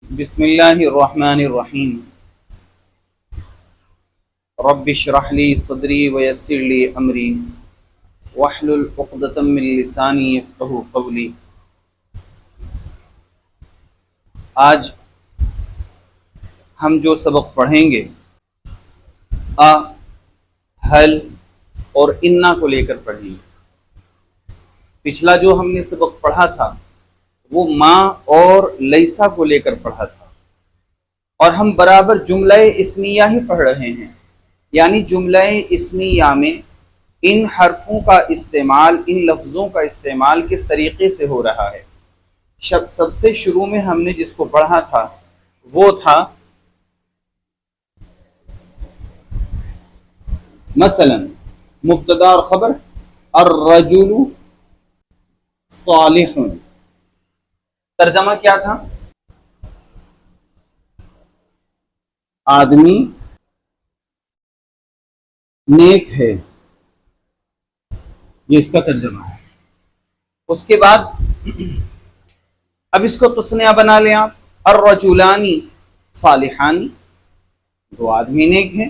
بسم اللہ الرحمن الرحیم رب اشرح لی صدری ویسر لی امری واحلل عقدۃ من لسانی یفقہوا قولی۔ آج ہم جو سبق پڑھیں گے حل اور انا کو لے کر پڑھیں گے۔ پچھلا جو ہم نے سبق پڑھا تھا وہ ماں اور لیسا کو لے کر پڑھا تھا، اور ہم برابر جملہ اسمیہ ہی پڑھ رہے ہیں، یعنی جملہ اسمیہ میں ان حرفوں کا استعمال، ان لفظوں کا استعمال کس طریقے سے ہو رہا ہے۔ سب سے شروع میں ہم نے جس کو پڑھا تھا وہ تھا مثلا مبتدا اور خبر الرجل صالح، ترجمہ کیا تھا؟ آدمی نیک ہے، یہ اس کا ترجمہ ہے۔ اس کے بعد اب اس کو تسنیہ بنا لیں آپ، الرجلانی صالحانی، دو آدمی نیک ہیں،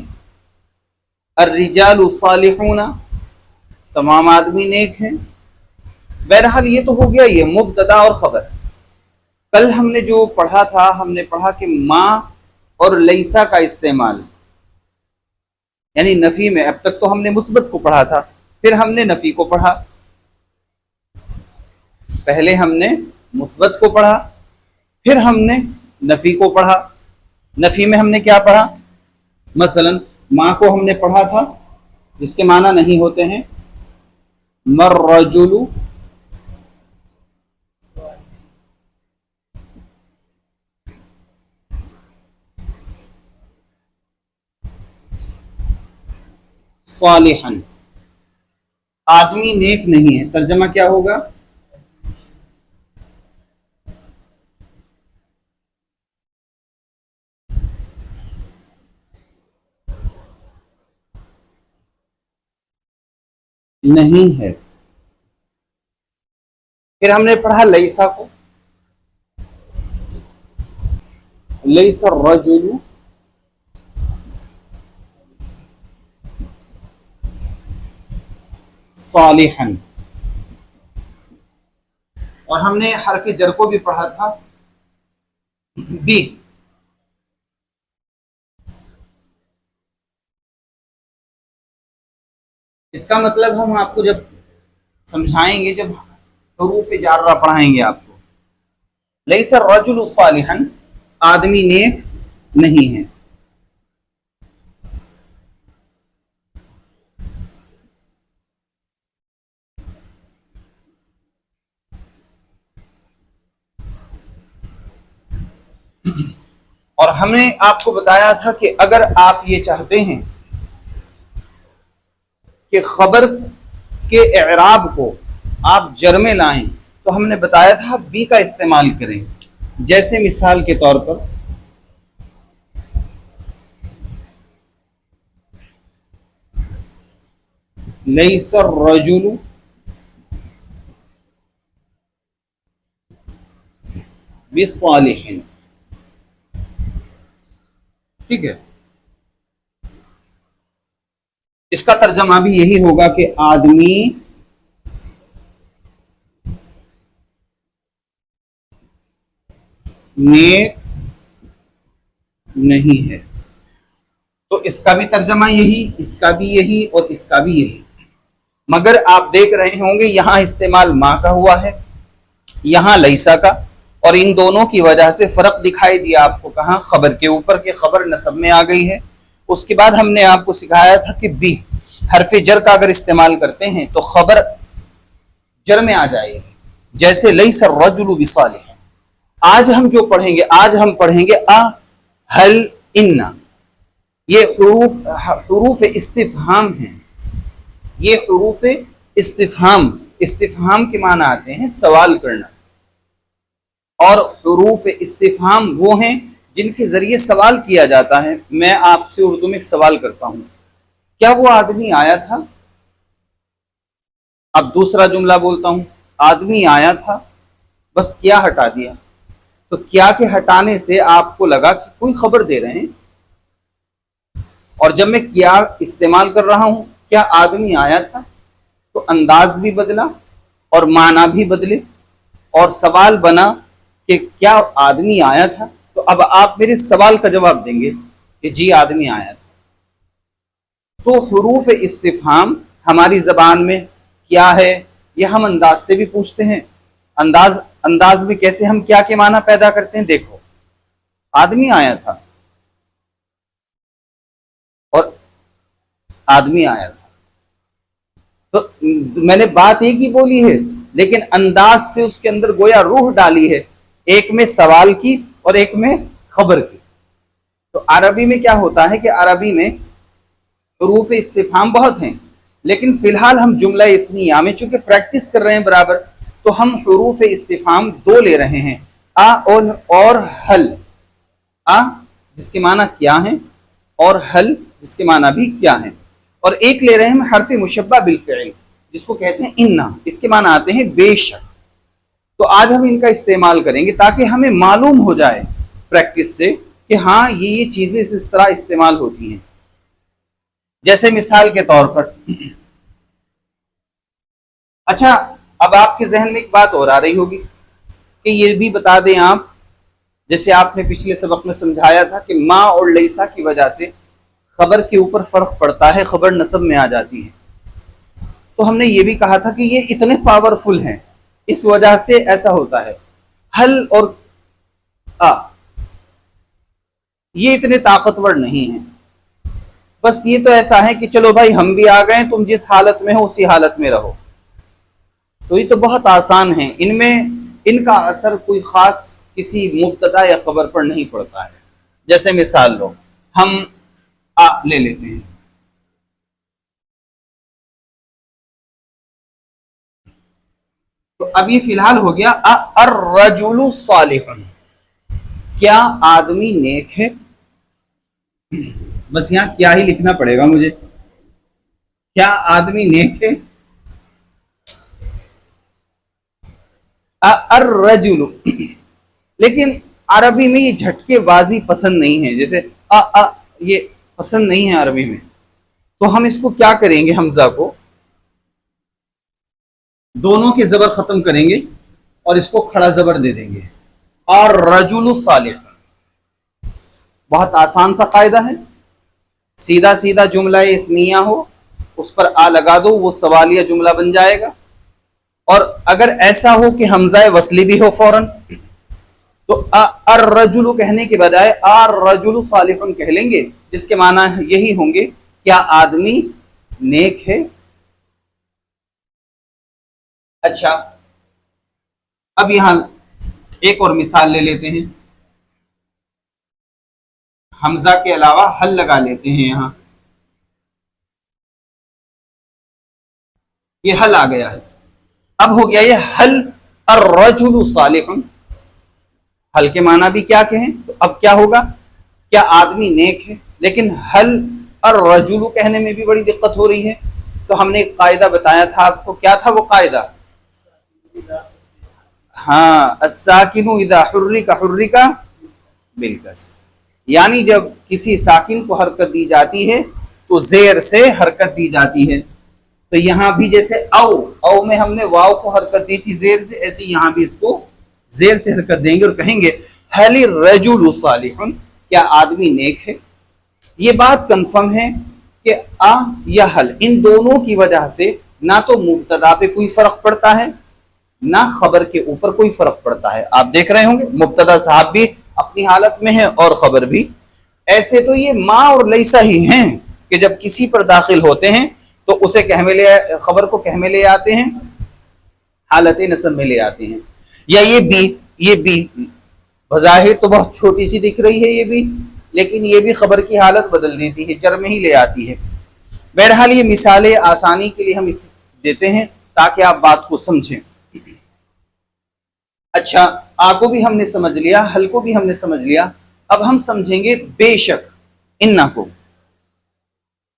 الرجال صالحون، تمام آدمی نیک ہیں۔ بہرحال یہ تو ہو گیا یہ مبتدا اور خبر۔ کل ہم نے جو پڑھا تھا، ہم نے پڑھا کہ ماں اور لیسا کا استعمال، یعنی نفی میں۔ اب تک تو ہم نے مثبت کو پڑھا تھا، پھر ہم نے نفی کو پڑھا۔ پہلے ہم نے مثبت کو پڑھا، پھر ہم نے نفی کو پڑھا۔ نفی میں ہم نے کیا پڑھا؟ مثلا ماں کو ہم نے پڑھا تھا جس کے معنی نہیں ہوتے ہیں، مر رجل صالحا، آدمی نیک نہیں ہے۔ ترجمہ کیا ہوگا؟ نہیں ہے۔ پھر ہم نے پڑھا لیسا کو، لیسا الرجل صالحا، اور ہم نے حرف جر کو بھی پڑھا تھا بی۔ اس کا مطلب ہم آپ کو جب سمجھائیں گے، جب حروف جارہ پڑھائیں گے آپ کو، لیس الرجل صالحا، آدمی نیک نہیں ہے۔ اور ہم نے آپ کو بتایا تھا کہ اگر آپ یہ چاہتے ہیں کہ خبر کے اعراب کو آپ جر میں لائیں، تو ہم نے بتایا تھا بی کا استعمال کریں۔ جیسے مثال کے طور پر لیس الرجل بالصالح، ٹھیک ہے۔ اس کا ترجمہ بھی یہی ہوگا کہ آدمی نیک نہیں ہے۔ تو اس کا بھی ترجمہ یہی، اس کا بھی یہی، اور اس کا بھی یہی۔ مگر آپ دیکھ رہے ہوں گے یہاں استعمال ماں کا ہوا ہے، یہاں لیسا کا، اور ان دونوں کی وجہ سے فرق دکھائی دیا آپ کو کہاں؟ خبر کے اوپر، کہ خبر نصب میں آ گئی ہے۔ اس کے بعد ہم نے آپ کو سکھایا تھا کہ بی حرف جر کا اگر استعمال کرتے ہیں تو خبر جر میں آ جائے گی، جیسے لیس الرجل بصالح۔ آج ہم جو پڑھیں گے، آج ہم پڑھیں گے ہل ان، یہ حروف استفہام ہیں۔ یہ حروف استفہام، استفہام کے معنی آتے ہیں سوال کرنا، اور حروف استفہام وہ ہیں جن کے ذریعے سوال کیا جاتا ہے۔ میں آپ سے اردو میں ایک سوال کرتا ہوں، کیا وہ آدمی آیا تھا؟ اب دوسرا جملہ بولتا ہوں، آدمی آیا تھا، بس کیا ہٹا دیا؟ تو کیا کے ہٹانے سے آپ کو لگا کہ کوئی خبر دے رہے ہیں، اور جب میں کیا استعمال کر رہا ہوں، کیا آدمی آیا تھا، تو انداز بھی بدلا اور معنی بھی بدلے، اور سوال بنا کہ کیا آدمی آیا تھا، تو اب آپ میرے سوال کا جواب دیں گے کہ جی آدمی آیا تھا۔ تو حروف استفہام ہماری زبان میں کیا ہے، یہ ہم انداز سے بھی پوچھتے ہیں۔ انداز میں کیسے ہم کیا کے معنی پیدا کرتے ہیں، دیکھو آدمی آیا تھا اور آدمی آیا تھا، تو میں نے بات ایک ہی بولی ہے لیکن انداز سے اس کے اندر گویا روح ڈالی ہے، ایک میں سوال کی اور ایک میں خبر کی۔ تو عربی میں کیا ہوتا ہے کہ عربی میں حروف استفہام بہت ہیں، لیکن فی الحال ہم جملہ اسمیہ میں چونکہ پریکٹس کر رہے ہیں برابر، تو ہم حروف استفہام دو لے رہے ہیں، اور حل۔ جس کے معنی کیا ہیں، اور حل جس کے معنی بھی کیا ہیں، اور ایک لے رہے ہیں حرف مشبہ بالفعل جس کو کہتے ہیں انا، اس کے معنی آتے ہیں بے شک۔ تو آج ہم ان کا استعمال کریں گے تاکہ ہمیں معلوم ہو جائے پریکٹس سے کہ ہاں یہ چیزیں اس طرح استعمال ہوتی ہیں۔ جیسے مثال کے طور پر، اچھا اب آپ کے ذہن میں ایک بات اور آ رہی ہوگی کہ یہ بھی بتا دیں آپ، جیسے آپ نے پچھلے سبق میں سمجھایا تھا کہ ما اور لیسا کی وجہ سے خبر کے اوپر فرق پڑتا ہے، خبر نصب میں آ جاتی ہے۔ تو ہم نے یہ بھی کہا تھا کہ یہ اتنے پاورفل ہیں، اس وجہ سے ایسا ہوتا ہے۔ حل اور یہ اتنے طاقتور نہیں ہیں، بس یہ تو ایسا ہے کہ چلو بھائی ہم بھی آ گئے، تم جس حالت میں ہو اسی حالت میں رہو۔ تو یہ تو بہت آسان ہیں، ان کا اثر کوئی خاص کسی مبتدا یا خبر پر نہیں پڑتا ہے۔ جیسے مثال لو، ہم لے لیتے ہیں، تو اب یہ فی الحال ہو گیا الرجل صالح، کیا آدمی نیک ہے؟ بس یہاں کیا ہی لکھنا پڑے گا مجھے، کیا آدمی نیک ہے؟ الرجل، لیکن عربی میں یہ جھٹکے بازی پسند نہیں ہے، جیسے یہ پسند نہیں ہے عربی میں، تو ہم اس کو کیا کریں گے، حمزہ کو دونوں کے زبر ختم کریں گے اور اس کو کھڑا زبر دے دیں گے، اور رجل صالح۔ بہت آسان سا قاعدہ ہے، سیدھا سیدھا جملہ اسمیہ ہو اس پر لگا دو، وہ سوالیہ جملہ بن جائے گا، اور اگر ایسا ہو کہ حمزہ وصلی بھی ہو فوراً، تو الرجل کہنے کے بجائے الرجل صالح کہہ لیں گے، جس کے معنی یہی ہوں گے کیا آدمی نیک ہے۔ اچھا اب یہاں ایک اور مثال لے لیتے ہیں، حمزہ کے علاوہ حل لگا لیتے ہیں، یہاں یہ حل آ گیا ہے، اب ہو گیا یہ حل الرجل صالح، حل کے معنی بھی کیا کہیں، تو اب کیا ہوگا، کیا آدمی نیک ہے، لیکن حل الرجل کہنے میں بھی بڑی دقت ہو رہی ہے، تو ہم نے ایک قاعدہ بتایا تھا آپ کو، کیا تھا وہ قاعدہ، ہاں الساکن اذا حرک حرک بالکسر، یعنی جب کسی ساکن کو حرکت دی جاتی ہے تو زیر سے حرکت دی جاتی ہے۔ تو یہاں بھی جیسے او میں ہم نے واو کو حرکت دی تھی زیر سے، ایسے یہاں بھی اس کو زیر سے حرکت دیں گے اور کہیں گے حل الرجل صالح، کیا آدمی نیک ہے۔ یہ بات کنفرم ہے کہ یا حل ان دونوں کی وجہ سے نہ تو مبتدا پہ کوئی فرق پڑتا ہے نہ خبر کے اوپر کوئی فرق پڑتا ہے۔ آپ دیکھ رہے ہوں گے مبتدا صاحب بھی اپنی حالت میں ہے اور خبر بھی۔ ایسے تو یہ ما اور لیسا ہی ہیں کہ جب کسی پر داخل ہوتے ہیں تو اسے خبر کو کہہ میں لے آتے ہیں، حالت نصب میں لے آتے ہیں۔ یا یہ بھی بظاہر تو بہت چھوٹی سی دکھ رہی ہے یہ بھی، لیکن یہ بھی خبر کی حالت بدل دیتی ہے، جر میں ہی لے آتی ہے۔ بہرحال یہ مثالیں آسانی کے لیے ہم اس دیتے ہیں تاکہ آپ بات کو سمجھیں۔ اچھا کو بھی ہم نے سمجھ لیا، حل کو بھی ہم نے سمجھ لیا، اب ہم سمجھیں گے بے شک انا کو۔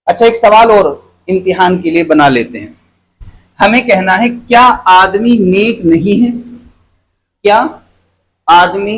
اچھا ایک سوال اور امتحان کے لیے بنا لیتے ہیں، ہمیں کہنا ہے کیا آدمی نیک نہیں ہے، کیا آدمی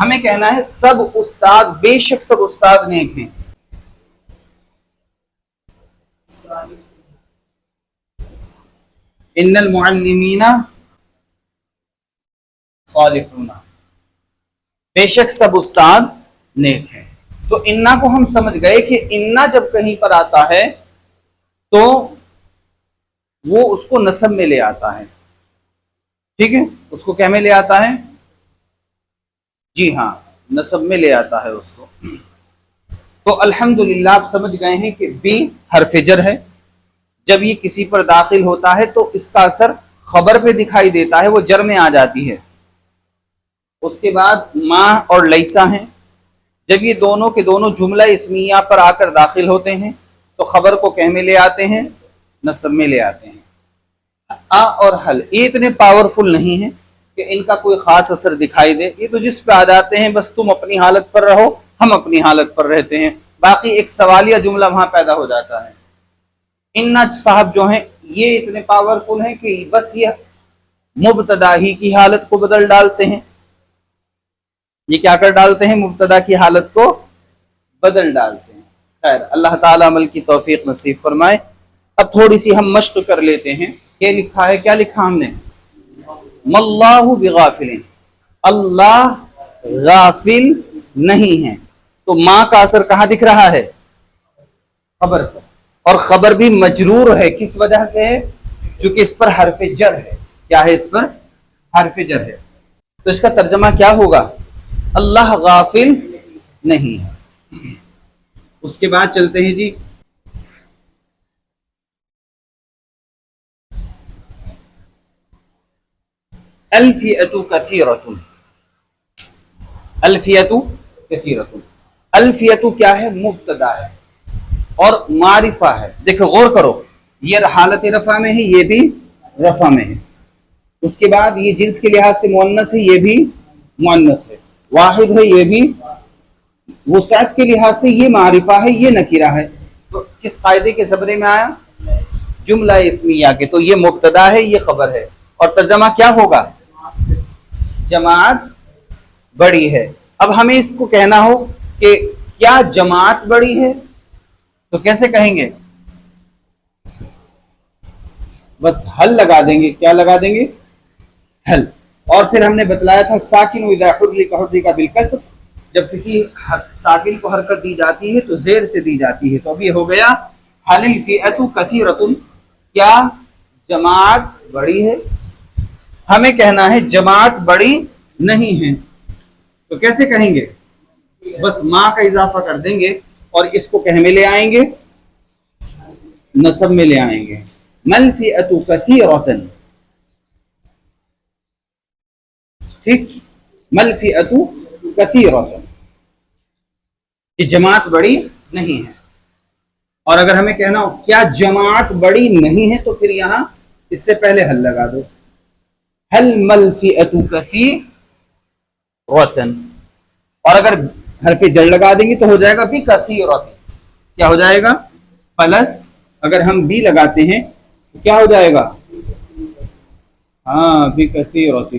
ہمیں کہنا ہے سب استاد، بے شک سب استاد نیک ہیں. ان المعلمین صالحون، بے شک سب استاد نیک ہیں. تو انا کو ہم سمجھ گئے کہ انا جب کہیں پر آتا ہے تو وہ اس کو نسب میں لے آتا ہے. ٹھیک ہے، اس کو کیا میں لے آتا ہے؟ جی ہاں، نسب میں لے آتا ہے اس کو. تو الحمدللہ آپ سمجھ گئے ہیں کہ بی حرف جر ہے. جب یہ کسی پر داخل ہوتا ہے تو اس کا اثر خبر پہ دکھائی دیتا ہے، وہ جر میں آ جاتی ہے. اس کے بعد ما اور لیسا ہیں. جب یہ دونوں کے دونوں جملہ اسمیہ پر آ کر داخل ہوتے ہیں تو خبر کو کہہ میں لے آتے ہیں؟ نسب میں لے آتے ہیں. اور حل یہ اتنے پاورفل نہیں ہیں کہ ان کا کوئی خاص اثر دکھائی دے. یہ تو جس پہ آ جاتے ہیں بس تم اپنی حالت پر رہو، ہم اپنی حالت پر رہتے ہیں. باقی ایک سوالیہ جملہ وہاں پیدا ہو جاتا ہے. ان صاحب جو ہیں یہ اتنے پاورفل ہیں کہ بس یہ مبتدا ہی کی حالت کو بدل ڈالتے ہیں. یہ کیا کر ڈالتے ہیں؟ مبتدا کی حالت کو بدل ڈالتے ہیں. خیر، اللہ تعالی عمل کی توفیق نصیب فرمائے. اب تھوڑی سی ہم مشق کر لیتے ہیں. یہ لکھا ہے، کیا لکھا ہم نے؟ مَاللَّهُ بِغَافِلٍ، اللہ غافل نہیں ہے. تو ماں کا اثر کہاں دکھ رہا ہے؟ خبر پر. اور خبر بھی مجرور ہے. کس وجہ سے ہے؟ چونکہ اس پر حرف جر ہے. کیا ہے؟ اس پر حرف جر ہے. تو اس کا ترجمہ کیا ہوگا؟ اللہ غافل نہیں ہے. اس کے بعد چلتے ہیں جی. الفئۃ کثیرۃ، الفئۃ کثیرۃ. الفئۃ کیا ہے؟ مبتدا ہے اور معرفہ ہے. دیکھو غور کرو، یہ حالت رفع میں ہے، یہ بھی رفع میں ہے. اس کے بعد یہ جنس کے لحاظ سے مؤنث ہے، یہ بھی مؤنث ہے. واحد ہے، یہ بھی. وسعت کے لحاظ سے یہ معرفہ ہے، یہ نکرہ ہے. تو کس قاعدے کے زبرے میں آیا؟ جملہ اسمیہ کے. تو یہ مبتدا ہے، یہ خبر ہے. اور ترجمہ کیا ہوگا؟ جماعت بڑی ہے. اب ہمیں اس کو کہنا ہو کہ کیا جماعت بڑی ہے تو کیسے کہیں گے؟ بس حل لگا دیں گے. کیا لگا دیں گے؟ حل. اور پھر ہم نے بتلایا تھا ساکن اذا حرک حرک بالکسر، جب کسی ساکن کو حرکت دی جاتی ہے تو زیر سے دی جاتی ہے. تو اب یہ ہو گیا حل الفئۃ کثیرۃ، کیا جماعت بڑی ہے. ہمیں کہنا ہے جماعت بڑی نہیں ہے. تو کیسے کہیں گے؟ بس ماں کا اضافہ کر دیں گے اور اس کو کہنے میں لے آئیں گے، نسب میں لے آئیں گے. مل فئۃ کثیرۃ، ٹھیک. مل فئۃ کثیرۃ، کہ جماعت بڑی نہیں ہے. اور اگر ہمیں کہنا ہو کیا جماعت بڑی نہیں ہے تو پھر یہاں اس سے پہلے حل لگا دو. حل مل فئۃ کثیرۃ. اور اگر حرف جر لگا دیں گے تو ہو جائے گا بھی کثیرۃ. کیا ہو جائے گا؟ پلس اگر ہم بھی لگاتے ہیں تو کیا ہو جائے گا؟ ہاں، بھی کثیرۃ.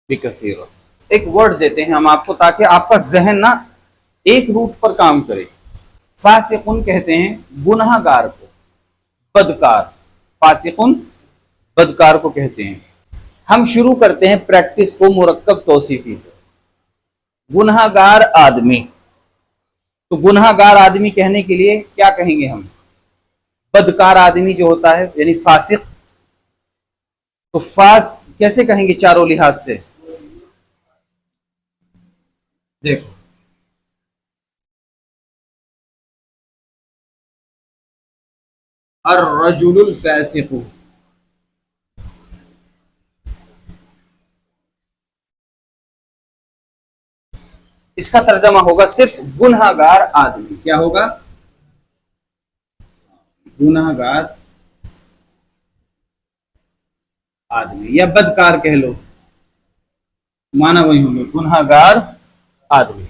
بھی کثیرۃ. ایک ورڈ دیتے ہیں ہم آپ کو تاکہ آپ کا ذہن نا ایک روٹ پر کام کرے. فاسقن کہتے ہیں گناہ گار کو، بدکار. فاسقن بدکار کو کہتے ہیں. ہم شروع کرتے ہیں پریکٹس کو مرکب توصیفی سے. گناہ گار آدمی. تو گناہ گار آدمی کہنے کے لیے کیا کہیں گے ہم؟ بدکار آدمی جو ہوتا ہے یعنی فاسق. تو فاس کیسے کہیں گے چاروں لحاظ سے؟ دیکھو الرجل الفاسق، اس کا ترجمہ ہوگا صرف گناہ گار آدمی. کیا ہوگا؟ گناہ گار آدمی یا بدکار کہہ لو، مانا وہی ہوں گے. گناہ گار آدمی.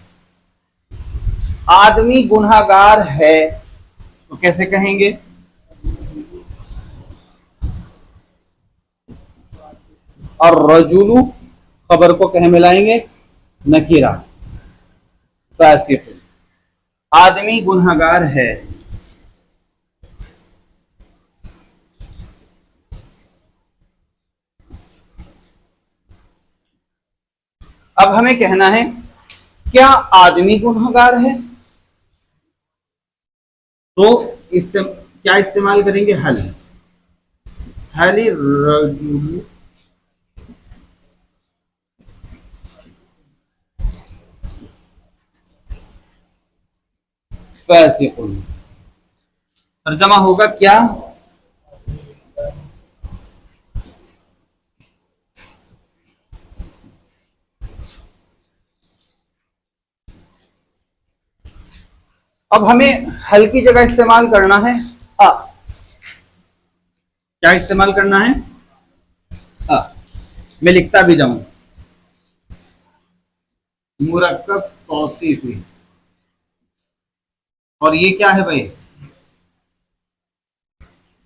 آدمی گناہ گار ہے تو کیسے کہیں گے؟ اور رجل خبر کو کہیں ملائیں گے نکیرہ فاسق آدمی گنہگار ہے. اب ہمیں کہنا ہے کیا آدمی گنہگار ہے تو کیا استعمال کریں گے حل الرجل فاسق. ترجمہ ہوگا کیا اب ہمیں حل کی جگہ استعمال کرنا ہے کیا استعمال کرنا ہے میں لکھتا بھی جاؤں مرکب توصیفی. اور یہ کیا ہے بھائی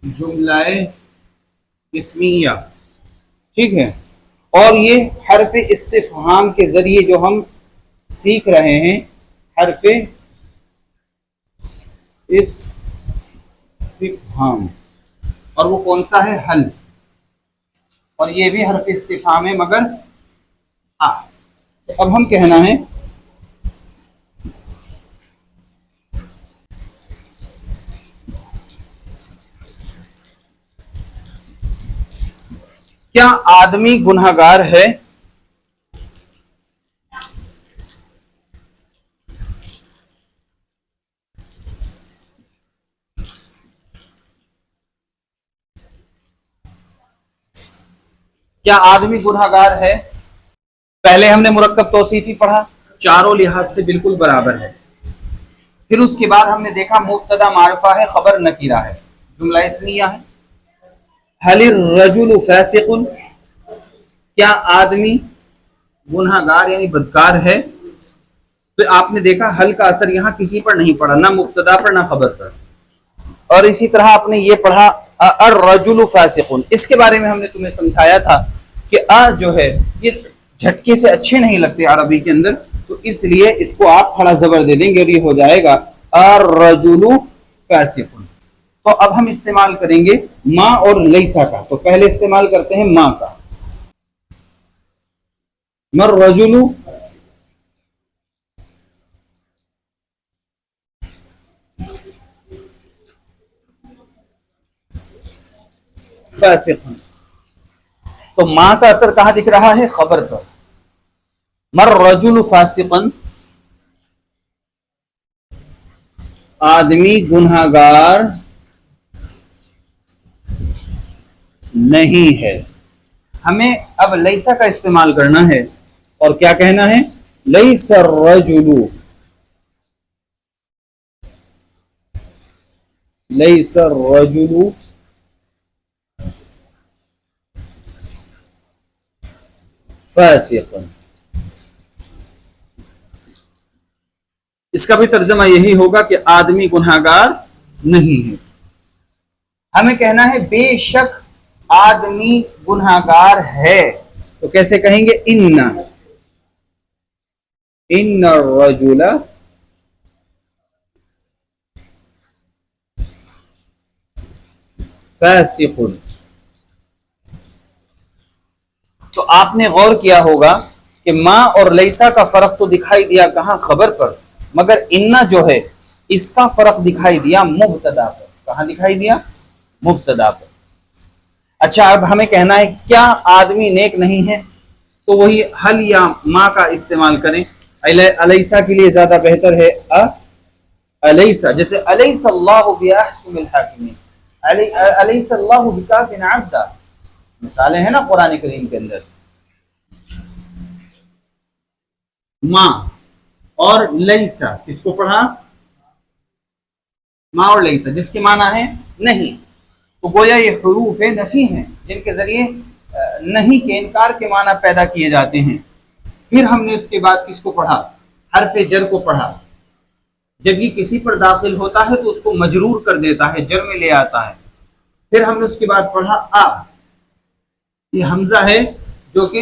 جملہ اسمیہ ٹھیک ہے. اور یہ حرف استفہام کے ذریعے جو ہم سیکھ رہے ہیں حرف استفہام اور وہ کون سا ہے حل اور یہ بھی حرف استفہام ہے مگر اب ہم کہنا ہے کیا آدمی گنہگار ہے کیا آدمی گنہگار ہے. پہلے ہم نے مرکب توصیفی پڑھا چاروں لحاظ سے بالکل برابر ہے. پھر اس کے بعد ہم نے دیکھا مبتدا معرفہ ہے خبر نکیرہ ہے جملہ اسمیہ ہے. هل الرجل فاسق کیا آدمی گنہگار یعنی بدکار ہے. تو آپ نے دیکھا حل کا اثر یہاں کسی پر نہیں پڑا نہ مبتدا پر نہ خبر پر. اور اسی طرح آپ نے یہ پڑھا الرجل فاسق اس کے بارے میں ہم نے تمہیں سمجھایا تھا کہ جو ہے یہ جھٹکے سے اچھے نہیں لگتے عربی کے اندر تو اس لیے اس کو آپ کھڑا زبر دے دیں گے اور یہ ہو جائے گا الرجل فاسق. تو اب ہم استعمال کریں گے ما اور لیسا کا. تو پہلے استعمال کرتے ہیں ما کا مر رجل فاسق. تو ما کا اثر کہاں دکھ رہا ہے خبر پر. مر رجل فاسقا آدمی گنہگار نہیں ہے. ہمیں اب لیسا کا استعمال کرنا ہے اور کیا کہنا ہے لیس الرجل لیس الرجل فاسقا. اس کا بھی ترجمہ یہی ہوگا کہ آدمی گنہگار نہیں ہے. ہمیں کہنا ہے بے شک آدمی گنہگار ہے تو کیسے کہیں گے ان الرجل فاسق. تو آپ نے غور کیا ہوگا کہ ما اور لیسا کا فرق تو دکھائی دیا کہاں خبر پر مگر انا جو ہے اس کا فرق دکھائی دیا مبتدا پر. کہاں دکھائی دیا مبتدا پر. اچھا اب ہمیں کہنا ہے کیا آدمی نیک نہیں ہے تو وہی حل یا ما کا استعمال کریں. الیسا کے لیے زیادہ بہتر ہے الیسا جیسے الیس اللہ باحکم الحاکمین الیس اللہ بکاف عبدا مثالیں ہیں نا قرآن کریم کے اندر. ما اور لیسا کس کو پڑھا ما اور لیسا جس کے معنی ہے نہیں. تو گویا یہ حروف نفی ہیں جن کے ذریعے نہیں کے انکار کے معنی پیدا کیے جاتے ہیں. پھر ہم نے اس کے بعد کس کو پڑھا حرف جر کو پڑھا. جب یہ کسی پر داخل ہوتا ہے تو اس کو مجرور کر دیتا ہے جر میں لے آتا ہے. پھر ہم نے اس کے بعد پڑھا یہ حمزہ ہے جو کہ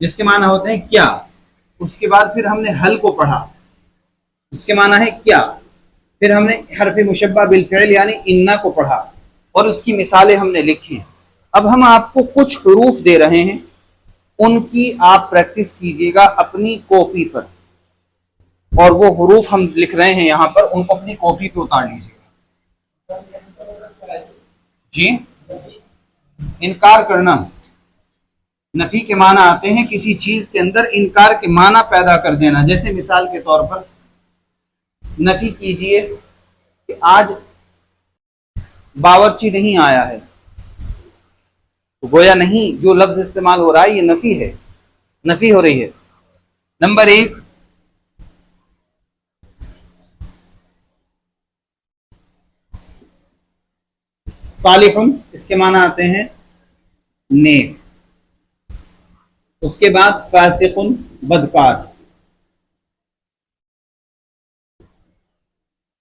جس کے معنی ہوتے ہیں کیا. اس کے بعد پھر ہم نے حل کو پڑھا، اس کے معنی ہے کیا. پھر ہم نے حرف مشبہ بالفعل یعنی انا کو پڑھا اور اس کی مثالیں ہم نے لکھی ہیں. اب ہم آپ کو کچھ حروف دے رہے ہیں، ان کی آپ پریکٹس کیجئے گا اپنی کاپی پر، اور وہ حروف ہم لکھ رہے ہیں یہاں پر، ان کو اپنی کاپی پہ اتار لیجیے گا. جی، انکار کرنا، نفی کے معنی آتے ہیں کسی چیز کے اندر انکار کے معنی پیدا کر دینا. جیسے مثال کے طور پر نفی کیجئے کہ آج باورچی نہیں آیا ہے، تو گویا نہیں، جو لفظ استعمال ہو رہا ہے یہ نفی ہے، نفی ہو رہی ہے. نمبر 1، صالح، اس کے معنی آتے ہیں نیک. اس کے بعد فاسق، بدکار.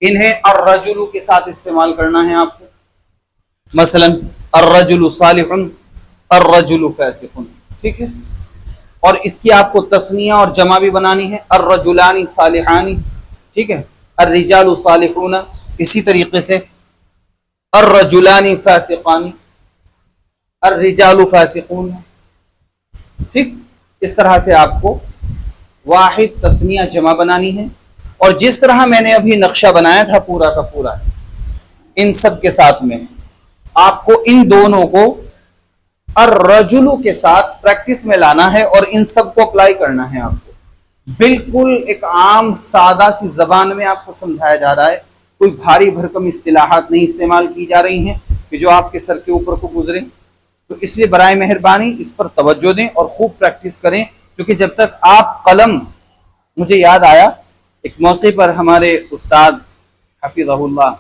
انہیں الرجل کے ساتھ استعمال کرنا ہے آپ کو. مثلا الرجل صالح، الرجل فاسق. ٹھیک ہے، اور اس کی آپ کو تثنیہ اور جمع بھی بنانی ہے. الرجلان صالحان، ٹھیک ہے. الرجال صالحون، اسی طریقے سے الرجلان فاسقان، الرجال فاسقون. ٹھیک، اس طرح سے آپ کو واحد تثنیہ جمع بنانی ہے. اور جس طرح میں نے ابھی نقشہ بنایا تھا پورا کا پورا، ان سب کے ساتھ میں آپ کو ان دونوں کو الرجل کے ساتھ پریکٹس میں لانا ہے اور ان سب کو اپلائی کرنا ہے. آپ کو بالکل ایک عام سادہ سی زبان میں آپ کو سمجھایا جا رہا ہے. کوئی بھاری بھرکم اصطلاحات نہیں استعمال کی جا رہی ہیں کہ جو آپ کے سر کے اوپر کو گزرے. تو اس لیے برائے مہربانی اس پر توجہ دیں اور خوب پریکٹس کریں، کیونکہ جب تک آپ قلم، مجھے یاد آیا ایک موقع پر ہمارے استاد حفظہ اللہ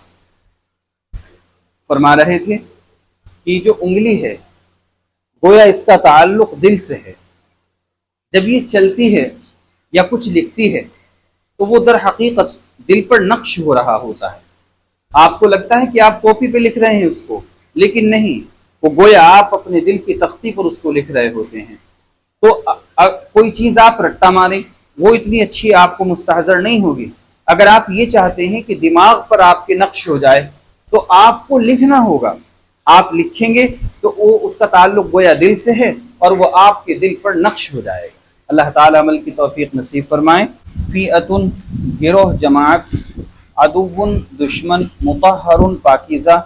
فرما رہے تھے کہ جو انگلی ہے گویا اس کا تعلق دل سے ہے. جب یہ چلتی ہے یا کچھ لکھتی ہے تو وہ در حقیقت دل پر نقش ہو رہا ہوتا ہے. آپ کو لگتا ہے کہ آپ کاپی پہ لکھ رہے ہیں اس کو، لیکن نہیں، وہ گویا آپ اپنے دل کی تختی پر اس کو لکھ رہے ہوتے ہیں. تو کوئی چیز آپ رٹا ماریں، وہ اتنی اچھی آپ کو مستحضر نہیں ہوگی. اگر آپ یہ چاہتے ہیں کہ دماغ پر آپ کے نقش ہو جائے تو آپ کو لکھنا ہوگا. آپ لکھیں گے تو وہ اس کا تعلق گویا دل سے ہے اور وہ آپ کے دل پر نقش ہو جائے گا. اللہ تعالی عمل کی توفیق نصیب فرمائیں. فیعتن، گروہ، جماعت. عدو، دشمن. مطہر، پاکیزہ.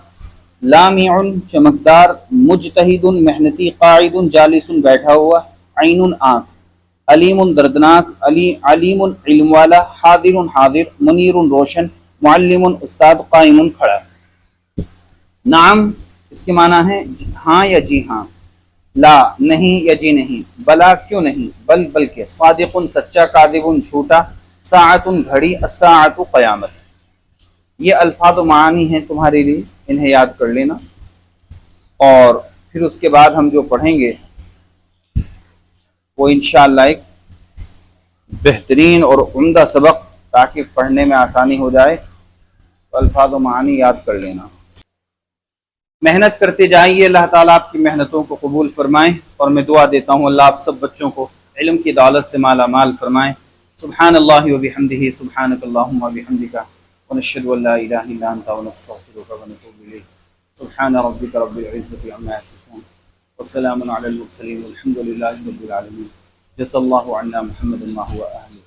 لامع، چمکدار. مجتہد، محنتی. قاعد، جالس، بیٹھا ہوا. عین، آنکھ. علیم، دردناک. علیم، علم والا. حاضر، حاضر. منیر، روشن. معلم، استاد. قائم، کھڑا. نعم، اس کے معنی ہے ہاں یا جی ہاں. لا، نہیں یا جی نہیں. بلا، کیوں نہیں. بل، بلکہ. صادق، سچا. کاذب، جھوٹا. ساعت، گھڑی. الساعت، قیامت. یہ الفاظ و معانی ہیں تمہارے لیے، انہیں یاد کر لینا. اور پھر اس کے بعد ہم جو پڑھیں گے وہ انشاءاللہ ایک بہترین اور عمدہ سبق، تاکہ پڑھنے میں آسانی ہو جائے. تو الفاظ و معانی یاد کر لینا. محنت کرتے جائیے، اللہ تعالیٰ آپ کی محنتوں کو قبول فرمائیں. اور میں دعا دیتا ہوں اللہ آپ سب بچوں کو علم کی دولت سے مالا مال فرمائیں. سبحان اللہ و بحمدہ، سبحانک اللہم و بحمدک، ونشہد ان لا الہ الا انت ونستغفرک ونتوب الیک. سبحان ربک رب العزة عما یصفون وسلام علی المرسلین والحمد للہ رب العالمین. جزا اللہ عنا محمد ما هو اہل.